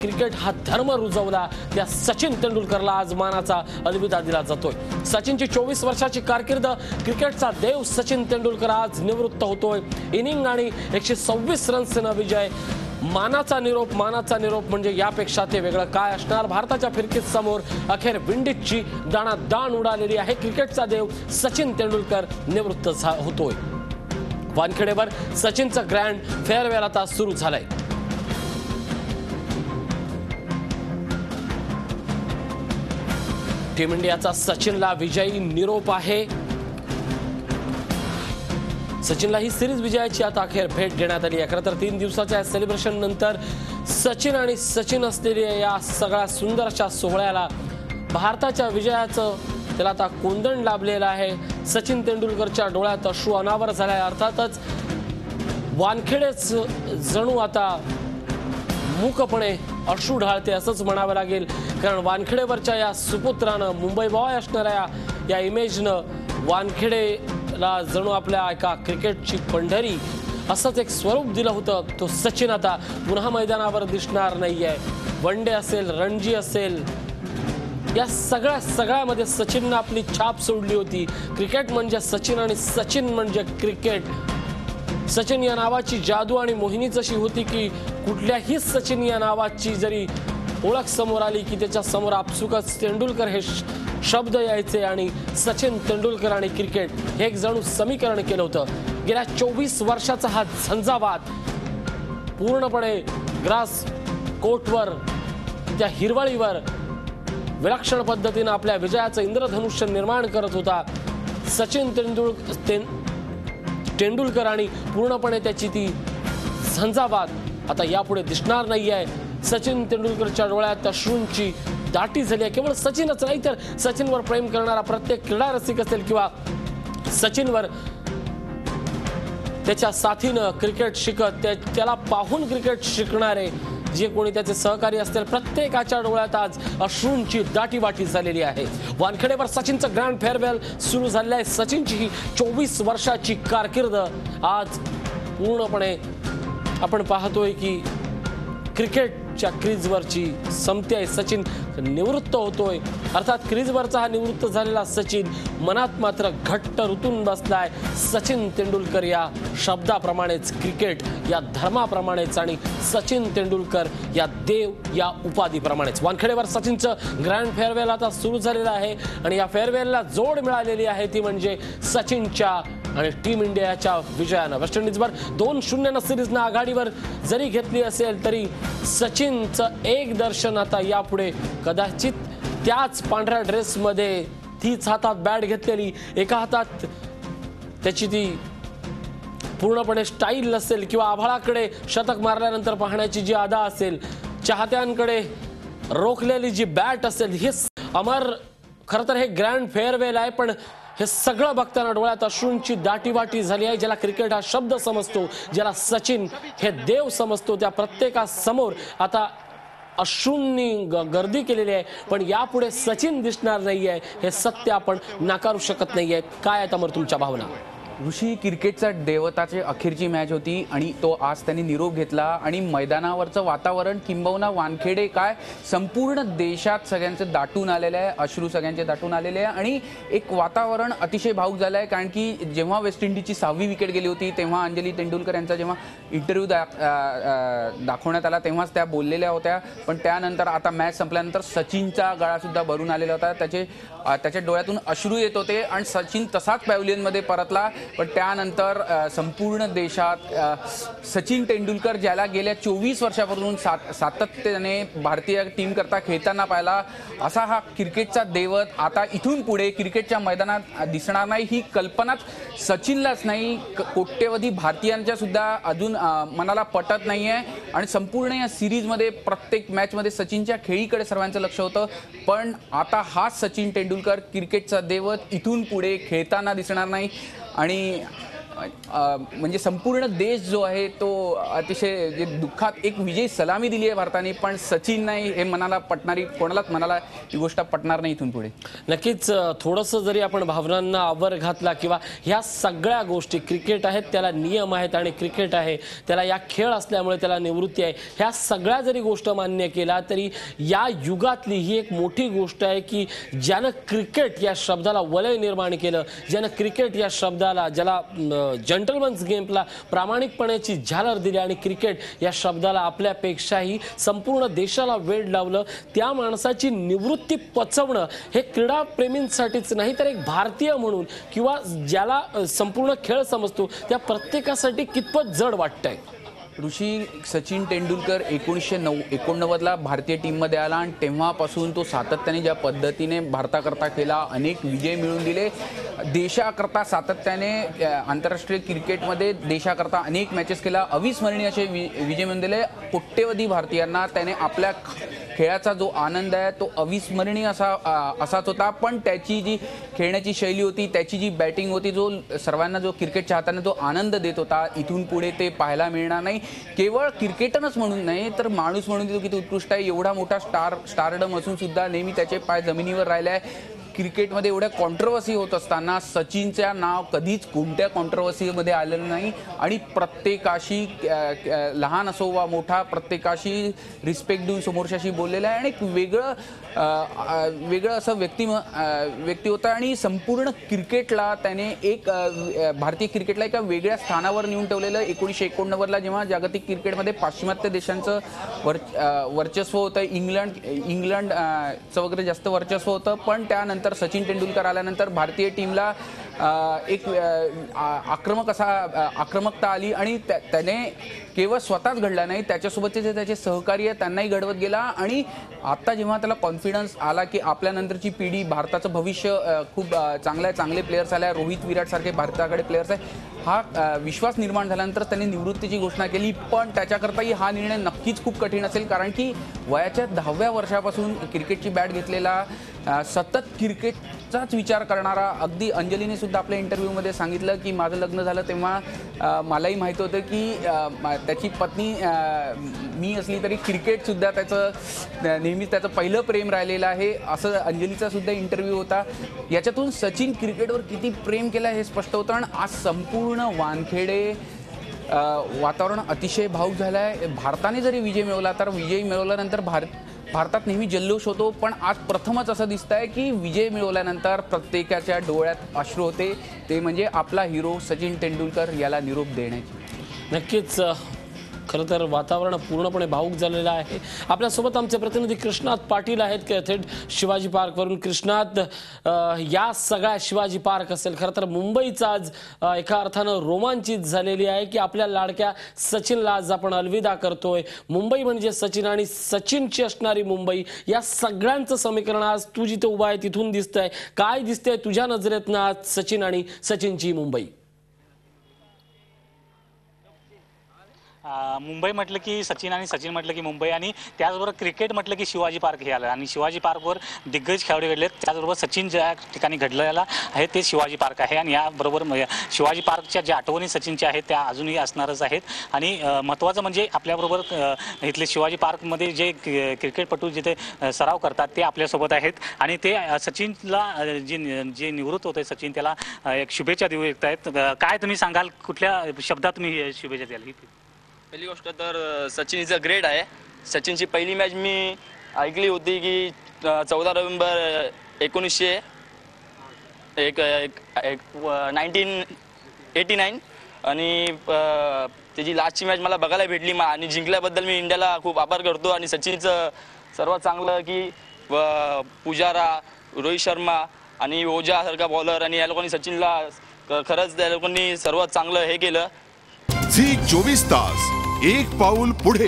Cricket हा धर्म रुजवला त्या सचिन तेंडुलकरला आज मानाचा अलविदा दिला जातोय। सचिनची 24 वर्षाची कारकीर्द, क्रिकेटचा देव सचिन तेंडुलकर आज निवृत्त होतोय। इनिंग आणि 126 रन्सना विजय, मानाचा निरोप म्हणजे यापेक्षा ते वेगळं काय असणार। भारताच्या फिरकीत समोर अखेर विंडीजची दाणादाण उडालेली आहे। क्रिकेटचा देव सचिन तेंडुलकर निवृत्त होतोय। वानखेडेवर सचिनचं ग्रँड फेअरवेल आता सुरू झालंय। टीम इंडियाचा सचिनला विजयी निरोप आहे। सचिनला ही सिरीज विजयाची आता अखेर भेट देण्यात आली आहे। खरं तर 3 दिवसाच्या सेलिब्रेशन नंतर सचिन आणि सचिन असलेल्या या सगळ्या सुंदर अशा सोहळ्याला भारताच्या विजयाचं त्याला आता कोंदण लाभलेलं आहे। सचिन तेंडुलकरच्या डोळ्यात अश्रू अनावर झालाय। अर्थातच वानखेडेच जणू आता मूकपणे अश्रू ढाळते असंच म्हणावं लागेल, कारण वानखेडेवरच्या या सुपुत्रानं, मुंबई बॉय असणाऱ्या या इमेजनं वानखेडेला जणू आपल्या एका क्रिकेटची पंढरी असंच एक स्वरूप दिलं होतं। तो सचिन आता पुन्हा मैदानावर दिसणार नाहीये। वन डे असेल, रणजी असेल, या सगळ्यामध्ये सचिनने आपली छाप सोडली होती। क्रिकेट म्हणजे सचिन आणि सचिन म्हणजे क्रिकेट। सचिन या नावाची जादू आणि मोहिनीच अशी होती की कुठल्याही सचिन या नावाची जरी ओळख समोर आली की त्याच्या समोर आपसुकच तेंडुलकर हे शब्द यायचे आणि सचिन तेंडुलकर आणि क्रिकेट हे एक जणू समीकरण केलं होतं। गेल्या 24 वर्षाचा हा झंझावात पूर्णपणे ग्रास कोर्टवर, त्या हिरवळीवर विलक्षण पद्धतीने आपल्या विजयाचं इंद्रधनुष्य निर्माण करत होता सचिन तेंडुलकर आणि पूर्णपणे त्याची ती झंझावात आता यापुढे दिसणार नाहीये। सचिन तेंडुलकरच्या डोळ्यात अश्रूंची दाटी झाली आहे। केवळ सचिनच नाही तर सचिनवर प्रेम करणारा प्रत्येक क्रीडा रसिक असेल किंवा सचिनवर त्याच्या साथीनं क्रिकेट शिकत त्याला पाहून क्रिकेट शिकणारे जे कोणी त्याचे सहकारी असतील, प्रत्येकाच्या डोळ्यात आज अश्रूंची दाटीवाटी झालेली आहे। वानखेडेवर सचिनचं ग्रँड फेअरवेल सुरू झालेलं आहे। सचिनची ही 24 वर्षाची कारकीर्द आज पूर्णपणे आपण पाहतोय की क्रिकेटच्या क्रीजवरची संपते आहे। सचिन निवृत्त होतोय, अर्थात क्रीजवरचा हा निवृत्त झालेला सचिन मनात मात्र घट्ट रुतून बसलाय सचिन तेंडुलकर या शब्दाप्रमाणेच, क्रिकेट या धर्माप्रमाणेच आणि सचिन तेंडुलकर या देव या उपाधीप्रमाणेच। वानखेडेवर सचिनचं ग्रँड फेअरवेल आता सुरू झालेलं आहे आणि या फेअरवेलला जोड मिळालेली आहे ती म्हणजे सचिनच्या आणि टीम इंडियाच्या विजयानं। वेस्ट इंडिजवर 2-0 सिरीजनं आघाडीवर जरी घेतली असेल तरी सचिनचं एक दर्शन आता यापुढे कदाचित त्याच पांढऱ्या ड्रेसमध्ये, तीच हातात बॅट घेतलेली, एका हातात त्याची ती पूर्णपणे स्टाईल असेल किंवा आभाळाकडे शतक मारल्यानंतर पाहण्याची जी अदा असेल, चाहत्यांकडे रोखलेली जी बॅट असेल, हे अमर खरं तर हे ग्रँड फेअरवेल आहे, पण हे सगळं बघताना डोळ्यात अश्रूंची दाटीवाटी झाली आहे। ज्याला क्रिकेट हा शब्द समजतो, ज्याला सचिन हे देव समजतो, त्या प्रत्येकासमोर आता अश्रूंनी गर्दी केलेली आहे। पण यापुढे सचिन दिसणार नाहीये हे सत्य आपण नाकारू शकत नाहीये। काय आहेत अमर तुमच्या भावना? ऋषी, क्रिकेटचा देवताची अखेरची मॅच होती आणि तो आज त्यांनी निरोप घेतला आणि मैदानावरचं वातावरण किंबहुना वानखेडे काय संपूर्ण देशात सगळ्यांचे दाटून आलेले आहे, अश्रू सगळ्यांचे दाटून आलेले आहे आणि एक वातावरण अतिशय भावुक झालं आहे। कारण की जेव्हा वेस्ट इंडिजची 6वी विकेट गेली होती तेव्हा अंजली तेंडुलकर यांचा जेव्हा इंटरव्ह्यू दाखवण्यात आला तेव्हाच त्या बोललेल्या होत्या, पण त्यानंतर आता मॅच संपल्यानंतर सचिनचा गळासुद्धा भरून आलेला होता, त्याच्या डोळ्यातून अश्रू येत होते आणि सचिन तसाच पॅव्हलियनमध्ये परतला। पण त्यानंतर संपूर्ण देशात सचिन तेंडुलकर ज्याला गेल्या 24 वर्षापासून सातत्याने भारतीय टीम करता खेळताना पाहिला, असा हा क्रिकेटचा दैवत आता इथून पुढे क्रिकेटच्या मैदानात दिसणार नाही ही कल्पनाच सचिनलाच नाही, कोट्यवधी भारतीयांच्या सुद्धा अजून मनाला पटत नाहीये। आणि संपूर्ण या सिरीजमध्ये प्रत्येक मॅचमध्ये सचिनच्या खेळीकडे सर्वांचं लक्ष होतं, पण आता हा सचिन तेंडुलकर क्रिकेटचा दैवत इथून पुढे खेळताना दिसणार नाही। आणि म्हणजे संपूर्ण देश जो आहे तो अतिशय जे दुःखात एक विजयी सलामी दिली आहे भारताने, पण सचिन नाही हे मनाला पटणारी, कोणालाच मनाला ही गोष्ट पटणार नाही इथून पुढे. नक्कीच थोडंसं जरी आपण भावनांना आवर घातला किंवा ह्या सगळ्या गोष्टी, क्रिकेट आहेत त्याला नियम आहेत आणि क्रिकेट आहे त्याला या खेळ असल्यामुळे त्याला निवृत्ती आहे, ह्या सगळ्या जरी गोष्ट मान्य केला तरी या युगातली ही एक मोठी गोष्ट आहे की ज्यानं क्रिकेट या शब्दाला वलय निर्माण केलं, ज्यानं क्रिकेट या शब्दाला, ज्याला जंटलमन्स गेमला प्रामाणिकपणाची झालर दिली आणि क्रिकेट या शब्दाला आपल्यापेक्षाही संपूर्ण देशाला वेड लावलं, त्या माणसाची निवृत्ती पचवणं हे क्रीडाप्रेमींसाठीच नाही तर एक भारतीय म्हणून किंवा ज्याला संपूर्ण खेळ समजतो त्या प्रत्येकासाठी कितपत जड वाटतंय. ऋषी, सचिन तेंडुलकर 1989ला भारतीय टीममध्ये आला आणि तेव्हापासून तो सातत्याने ज्या पद्धतीने भारताकरता केला, अनेक विजय मिळवून दिले, देशाकरता सातत्याने आंतरराष्ट्रीय क्रिकेटमध्ये देशाकरता अनेक मॅचेस केला, अविस्मरणीय असे विजय मिळवून दिले. कोट्यवधी भारतीयांना त्याने आपल्या खेळाचा जो आनंद आहे तो अविस्मरणीय असाच होता. पण त्याची जी खेळण्याची शैली होती, त्याची जी बॅटिंग होती, जो सर्वांना जो क्रिकेट चाहताना जो आनंद देत होता, इथून पुढे ते पाहायला मिळणार नाही. केवळ क्रिकेटरच म्हणून नाही तर माणूस म्हणून तो किती उत्कृष्ट आहे. एवढा मोठा स्टारडम असून सुद्धा नेहमी त्याचे पाय जमिनीवर राहिले आहे. क्रिकेटमध्ये एवढ्या कॉन्ट्रोवर्सी होत असताना सचिनचं नाव कधीच कोणत्या कॉन्ट्रोवर्सीमध्ये आलेलं नाही आणि प्रत्येकाशी लहान असो वा मोठा प्रत्येकाशी रिस्पेक्ट देऊन समोरच्याशी बोललेला आहे आणि एक वेगळं असं व्यक्ती होता आणि संपूर्ण क्रिकेटला त्याने एक भारतीय क्रिकेटला एका वेगळ्या स्थानावर नेऊन ठेवलेलं. 1989ला जेव्हा जागतिक क्रिकेटमध्ये पाश्चिमात्य देशांचं वर्चस्व होतं, इंग्लंडचं वगैरे जास्त वर्चस्व होतं, पण त्यानंतर सचिन तेंडुलकर आल्यानंतर भारतीय टीमला एक आक्रमकता आली आणि त्याने केवळ स्वतःच घडला नाही, त्याच्यासोबतचे जे त्याचे सहकारी आहेत त्यांनाही घडवत गेला. आणि आता जेव्हा त्याला कॉन्फिडन्स आला की आपल्यानंतरची पिढी, भारताचं भविष्य खूप चांगलं आहे, चांगले प्लेयर्स आले, रोहित विराट सारखे भारताकडे प्लेयर्स आहे, हा विश्वास निर्माण झाल्यानंतर त्यांनी निवृत्तीची घोषणा केली. पण त्याच्याकरताही हा निर्णय नक्कीच खूप कठीण असेल, कारण की वयाच्या 10व्या वर्षापासून क्रिकेटची बॅट घेतलेला, सतत क्रिकेटचाच विचार करणारा, अगदी अंजलीने सुद्धा आपल्या इंटरव्ह्यूमध्ये सांगितलं की माझं लग्न झालं तेव्हा मलाही माहीत होतं की त्याची पत्नी मी असली तरी क्रिकेटसुद्धा त्याचं नेहमीच त्याचं पहिलं प्रेम राहिलेलं आहे, असं अंजलीचा सुद्धा इंटरव्ह्यू होता. याच्यातून सचिन क्रिकेटवर किती प्रेम केलं हे स्पष्ट होतं. आणि आज संपूर्ण वानखेडे वातावरण अतिशय भावुक झालं आहे. भारताने जरी विजय मिळवला तर विजय मिळवल्यानंतर भारतात नेहमी जल्लोष होतो, पण आज प्रथमच असं दिसतंय की विजय मिळवल्यानंतर प्रत्येकाच्या डोळ्यात अश्रू होते, ते म्हणजे आपला हिरो सचिन तेंडुलकर याला निरोप देण्याची. नक्कीच खरं तर वातावरण पूर्णपणे भावुक झालेलं आहे. आपल्यासोबत आमचे प्रतिनिधी कृष्णात पाटील आहेत थेट शिवाजी पार्कवरून. कृष्णात, या सगळ्या शिवाजी पार्क असेल, खरं तर मुंबईच आज एका अर्थानं रोमांचित झालेली आहे की आपल्या लाडक्या सचिनला आज आपण अलविदा करतोय. मुंबई म्हणजे सचिन आणि सचिनची असणारी मुंबई, या सगळ्यांचं समीकरण आज तू जिथे उभा आहे तिथून दिसतंय. काय दिसतंय तुझ्या नजरेतनं आज सचिन आणि सचिनची मुंबई? मुंबई म्हटलं की सचिन आणि सचिन म्हटलं की मुंबई, आणि त्याचबरोबर क्रिकेट म्हटलं की शिवाजी पार्क हे आलं आणि शिवाजी पार्कवर दिग्गज खेळाडू घडलेत. त्याचबरोबर सचिन ज्या ठिकाणी घडलेला आहे ते शिवाजी पार्क आहे आणि याबरोबर शिवाजी पार्कच्या ज्या आठवणी सचिनच्या आहेत त्या अजूनही असणारच आहेत. आणि महत्त्वाचं म्हणजे आपल्याबरोबर इथले शिवाजी पार्कमध्ये जे क्रिकेटपटू जिथे सराव करतात ते आपल्यासोबत आहेत आणि ते सचिनला जे निवृत्त होते सचिन त्याला एक शुभेच्छा देऊ येत आहेत. काय तुम्ही सांगाल, कुठल्या शब्दात तुम्ही शुभेच्छा द्याल? पहिली गोष्ट तर सचिन इज अ ग्रेट आहे. सचिनची पहिली मॅच मी ऐकली होती की 14 नोव्हेंबर 1989 आणि त्याची लास्टची मॅच मला बघायला भेटली आणि जिंकल्याबद्दल मी इंडियाला खूप आभार करतो. आणि सचिनचं सर्वात चांगलं की पुजारा, रोहित शर्मा आणि ओझासारखा बॉलर आणि या लोकांनी सचिनला खरंच त्या लोकांनी सर्वात चांगलं हे केलं. झी 24 तास एक पाऊल पुढे.